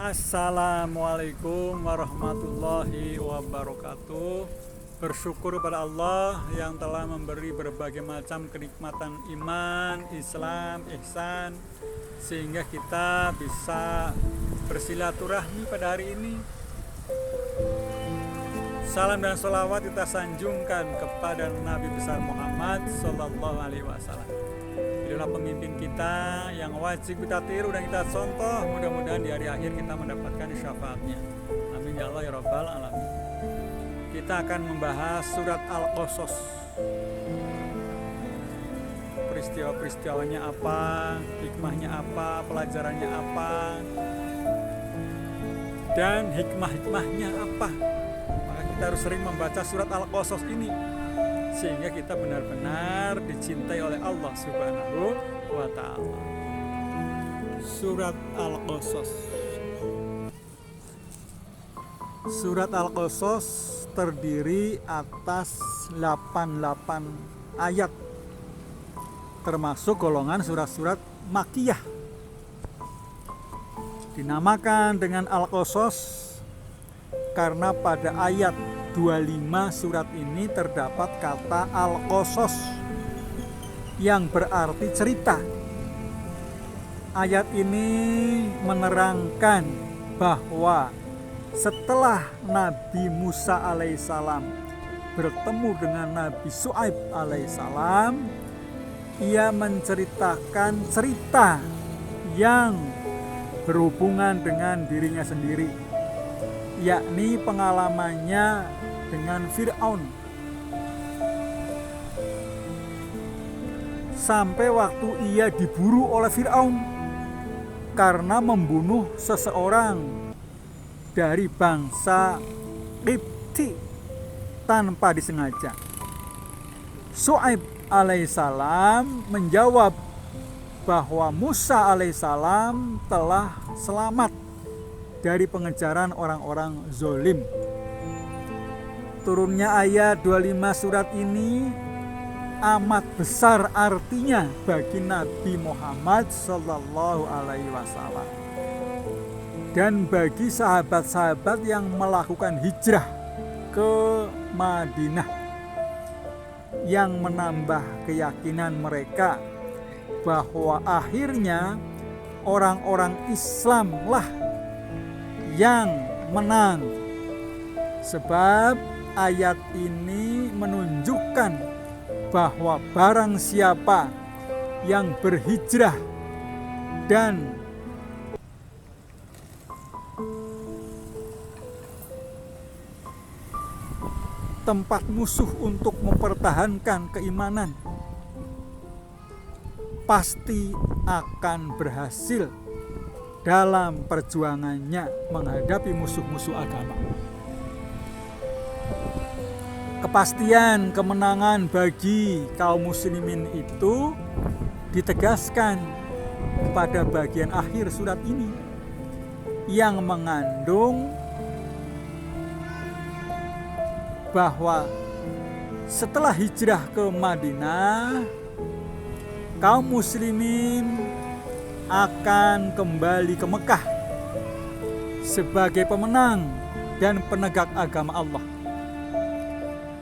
Assalamualaikum warahmatullahi wabarakatuh. Bersyukur pada Allah yang telah memberi berbagai macam kenikmatan iman, Islam, ihsan, sehingga kita bisa bersilaturahmi pada hari ini. Salam dan sholawat kita sanjungkan kepada Nabi besar Muhammad Sallallahu Alaihi Wasallam. Inilah pemimpin kita yang wajib kita tiru dan kita contoh. Mudah-mudahan di hari akhir kita mendapatkan syafaatnya. Amin ya Allah ya Rabbal Alamin. Kita akan membahas surat Al-Qasas. Peristiwa-peristiwanya apa, hikmahnya apa, pelajarannya apa, dan hikmah-hikmahnya apa. Maka kita harus sering membaca surat Al-Qasas ini, sehingga kita benar-benar dicintai oleh Allah Subhanahu wa ta'ala. Surat Al-Qasas. Surat Al-Qasas terdiri atas 88 ayat, termasuk golongan surat-surat Makkiyah. Dinamakan dengan Al-Qasas karena pada ayat 25 surat ini terdapat kata Al-Qasas yang berarti cerita. Ayat ini menerangkan bahwa setelah Nabi Musa alaihissalam bertemu dengan Nabi Syuaib alaihissalam, ia menceritakan cerita yang berhubungan dengan dirinya sendiri, yakni pengalamannya dengan Fir'aun. Sampai waktu ia diburu oleh Fir'aun karena membunuh seseorang dari bangsa Qibti tanpa disengaja. Syuaib alaihissalam menjawab bahwa Musa alaihissalam telah selamat dari pengejaran orang-orang zolim. Turunnya ayat 25 surat ini amat besar artinya bagi Nabi Muhammad Sallallahu Alaihi Wasallam dan bagi sahabat-sahabat yang melakukan hijrah ke Madinah, yang menambah keyakinan mereka bahwa akhirnya orang-orang Islamlah yang menang. Sebab ayat ini menunjukkan bahwa barang siapa yang berhijrah dan tempat musuh untuk mempertahankan keimanan, pasti akan berhasil dalam perjuangannya menghadapi musuh-musuh agama. Kepastian kemenangan bagi kaum muslimin itu ditegaskan pada bagian akhir surat ini, yang mengandung bahwa setelah hijrah ke Madinah, kaum muslimin akan kembali ke Mekah sebagai pemenang dan penegak agama Allah.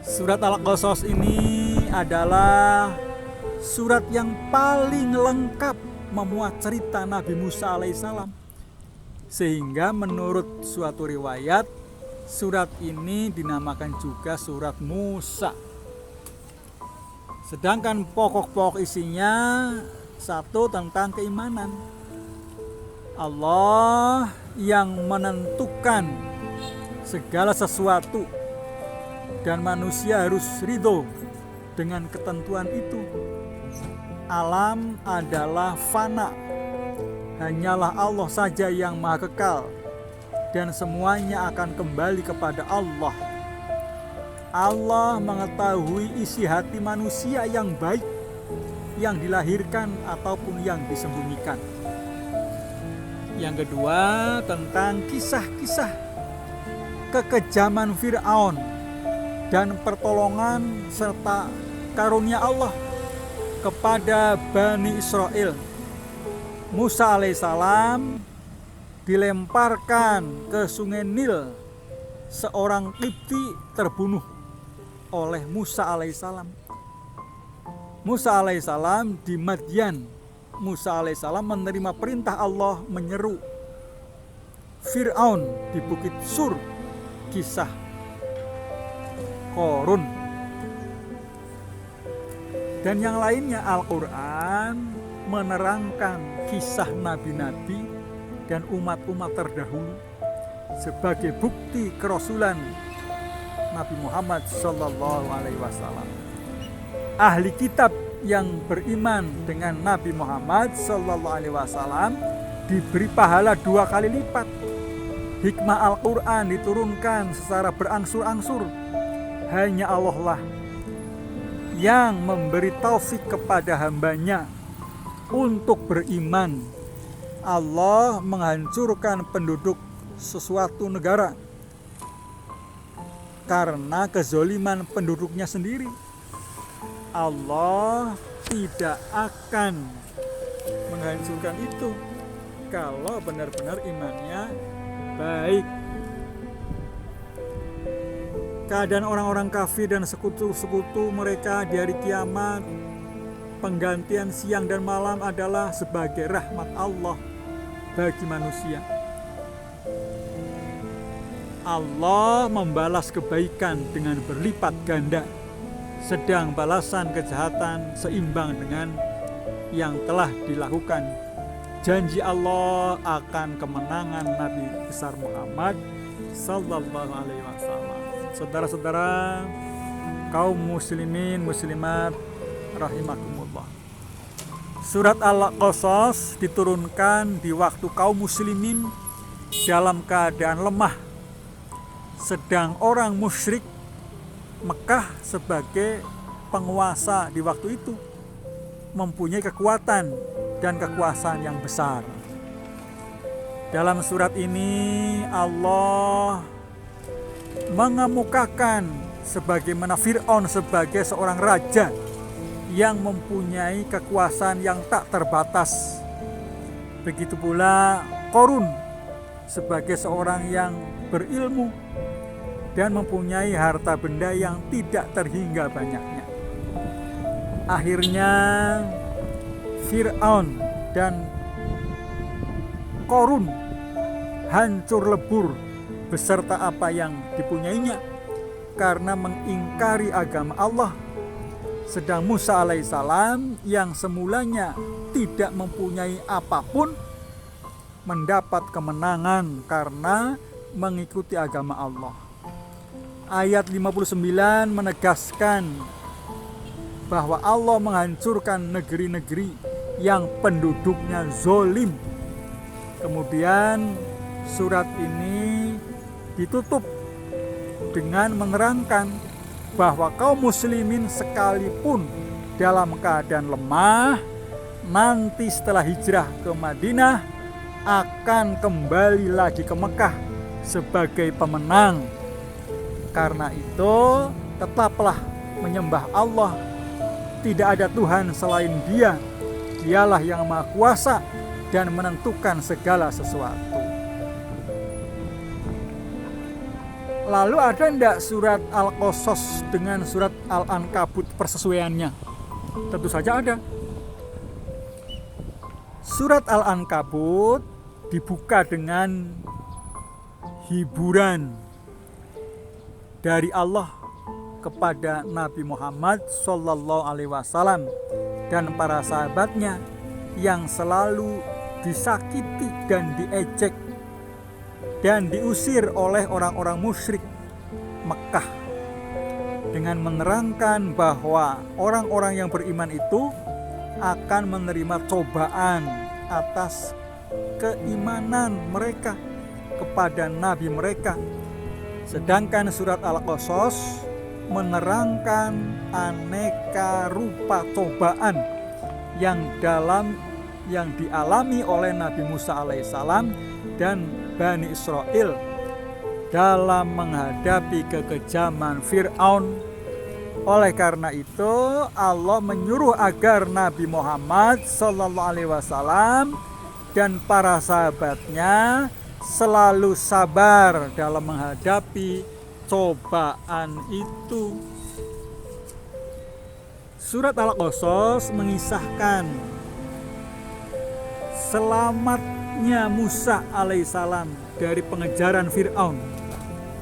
Surat Al-Qasas ini adalah surat yang paling lengkap memuat cerita Nabi Musa alaihissalam, sehingga menurut suatu riwayat surat ini dinamakan juga surat Musa. Sedangkan pokok-pokok isinya, satu, tentang keimanan. Allah yang menentukan segala sesuatu dan manusia harus ridho dengan ketentuan itu. Alam adalah fana, hanyalah Allah saja yang maha kekal, dan semuanya akan kembali kepada Allah. Allah mengetahui isi hati manusia yang baik, yang dilahirkan ataupun yang disembunyikan. Yang kedua, tentang kisah-kisah kekejaman Fir'aun dan pertolongan serta karunia Allah kepada Bani Israel. Musa alaihissalam dilemparkan ke sungai Nil, seorang Qibti terbunuh oleh Musa alaihissalam. Musa alaihissalam di Madyan. Musa alaihissalam menerima perintah Allah menyeru Fir'aun di Bukit Sur, kisah Qorun. Dan yang lainnya, Al-Quran menerangkan kisah nabi-nabi dan umat-umat terdahulu sebagai bukti kerasulan Nabi Muhammad SAW. Ahli kitab yang beriman dengan Nabi Muhammad SAW diberi pahala 2 kali lipat. Hikmah Al-Quran diturunkan secara berangsur-angsur. Hanya Allah lah yang memberi taufik kepada hambanya untuk beriman. Allah menghancurkan penduduk sesuatu negara karena kezoliman penduduknya sendiri. Allah tidak akan menghancurkan itu kalau benar-benar imannya baik. Keadaan orang-orang kafir dan sekutu-sekutu mereka di hari kiamat, penggantian siang dan malam adalah sebagai rahmat Allah bagi manusia. Allah membalas kebaikan dengan berlipat ganda, sedang balasan kejahatan seimbang dengan yang telah dilakukan. Janji Allah akan kemenangan Nabi besar Muhammad sallallahu alaihi wasallam. Saudara-saudara, kaum muslimin muslimat rahimakumullah. Surat Al-Qasas diturunkan di waktu kaum muslimin dalam keadaan lemah, sedang orang musyrik Mekah sebagai penguasa di waktu itu mempunyai kekuatan dan kekuasaan yang besar. Dalam surat ini Allah mengemukakan sebagaimana Fir'aun sebagai seorang raja yang mempunyai kekuasaan yang tak terbatas. Begitu pula Qorun sebagai seorang yang berilmu dan mempunyai harta benda yang tidak terhingga banyaknya. Akhirnya Fir'aun dan Qorun hancur lebur beserta apa yang dipunyainya karena mengingkari agama Allah. Sedang Musa alaihissalam yang semulanya tidak mempunyai apapun mendapat kemenangan karena mengikuti agama Allah. Ayat 59 menegaskan bahwa Allah menghancurkan negeri-negeri yang penduduknya zolim. Kemudian surat ini ditutup dengan menerangkan bahwa kaum muslimin sekalipun dalam keadaan lemah, nanti setelah hijrah ke Madinah akan kembali lagi ke Mekah sebagai pemenang. Karena itu tetaplah menyembah Allah. Tidak ada Tuhan selain Dia. Dialah yang Maha Kuasa dan menentukan segala sesuatu. Lalu ada enggak surat Al-Qasas dengan surat Al-Ankabut persesuaiannya? Tentu saja ada. Surat Al-Ankabut dibuka dengan hiburan dari Allah kepada Nabi Muhammad sallallahu alaihi wasallam dan para sahabatnya yang selalu disakiti dan diejek dan diusir oleh orang-orang musyrik Mekah, dengan menerangkan bahwa orang-orang yang beriman itu akan menerima cobaan atas keimanan mereka kepada Nabi mereka. Sedangkan surat Al-Qasas menerangkan aneka rupa cobaan yang dialami oleh Nabi Musa alaihissalam dan Bani Israel dalam menghadapi kekejaman Fir'aun. Oleh karena itu Allah menyuruh agar Nabi Muhammad SAW dan para sahabatnya selalu sabar dalam menghadapi cobaan itu. Surat Al-Qasas mengisahkan selamatnya Musa alaihissalam dari pengejaran Fir'aun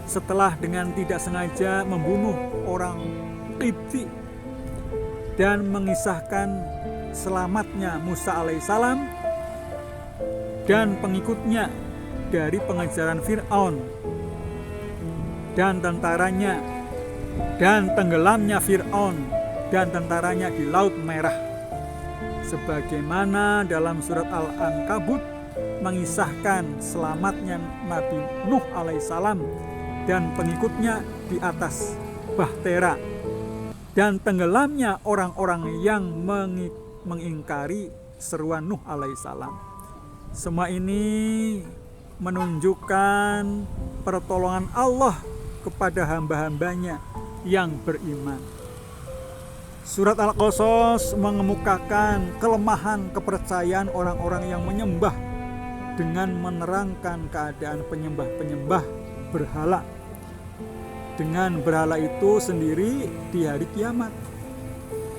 setelah dengan tidak sengaja membunuh orang Qibti, dan mengisahkan selamatnya Musa alaihissalam dan pengikutnya dari pengejaran Fir'aun dan tentaranya, dan tenggelamnya Fir'aun dan tentaranya di Laut Merah, sebagaimana dalam surat Al-Ankabut mengisahkan selamatnya Nabi Nuh alaihissalam dan pengikutnya di atas Bahtera, dan tenggelamnya orang-orang yang mengingkari seruan Nuh alaihissalam. Semua ini menunjukkan pertolongan Allah kepada hamba-hambanya yang beriman. Surat Al-Qasas mengemukakan kelemahan kepercayaan orang-orang yang menyembah dengan menerangkan keadaan penyembah-penyembah berhala dengan berhala itu sendiri di hari kiamat.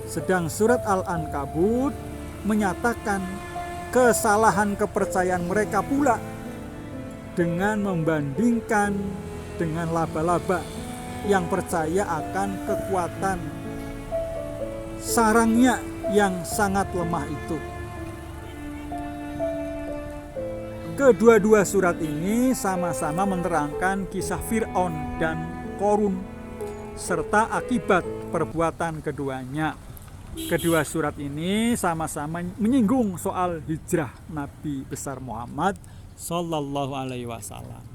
Sedang surat Al-Ankabut menyatakan kesalahan kepercayaan mereka pula dengan membandingkan dengan laba-laba yang percaya akan kekuatan sarangnya yang sangat lemah itu. Kedua-dua surat ini sama-sama menerangkan kisah Fir'aun dan Qorun serta akibat perbuatan keduanya. Kedua surat ini sama-sama menyinggung soal hijrah Nabi besar Muhammad Sallallahu Alaihi Wasallam.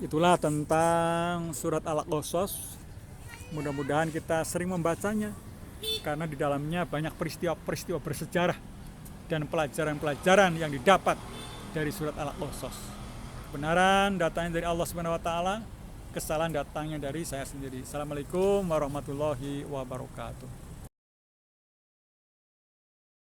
Itulah tentang surat Al-Qasas. Mudah-mudahan kita sering membacanya, karena di dalamnya banyak peristiwa-peristiwa bersejarah dan pelajaran-pelajaran yang didapat dari surat Al-Qasas. Kebenaran datangnya dari Allah Subhanahu wa taala, kesalahan datangnya dari saya sendiri. Assalamualaikum warahmatullahi wabarakatuh.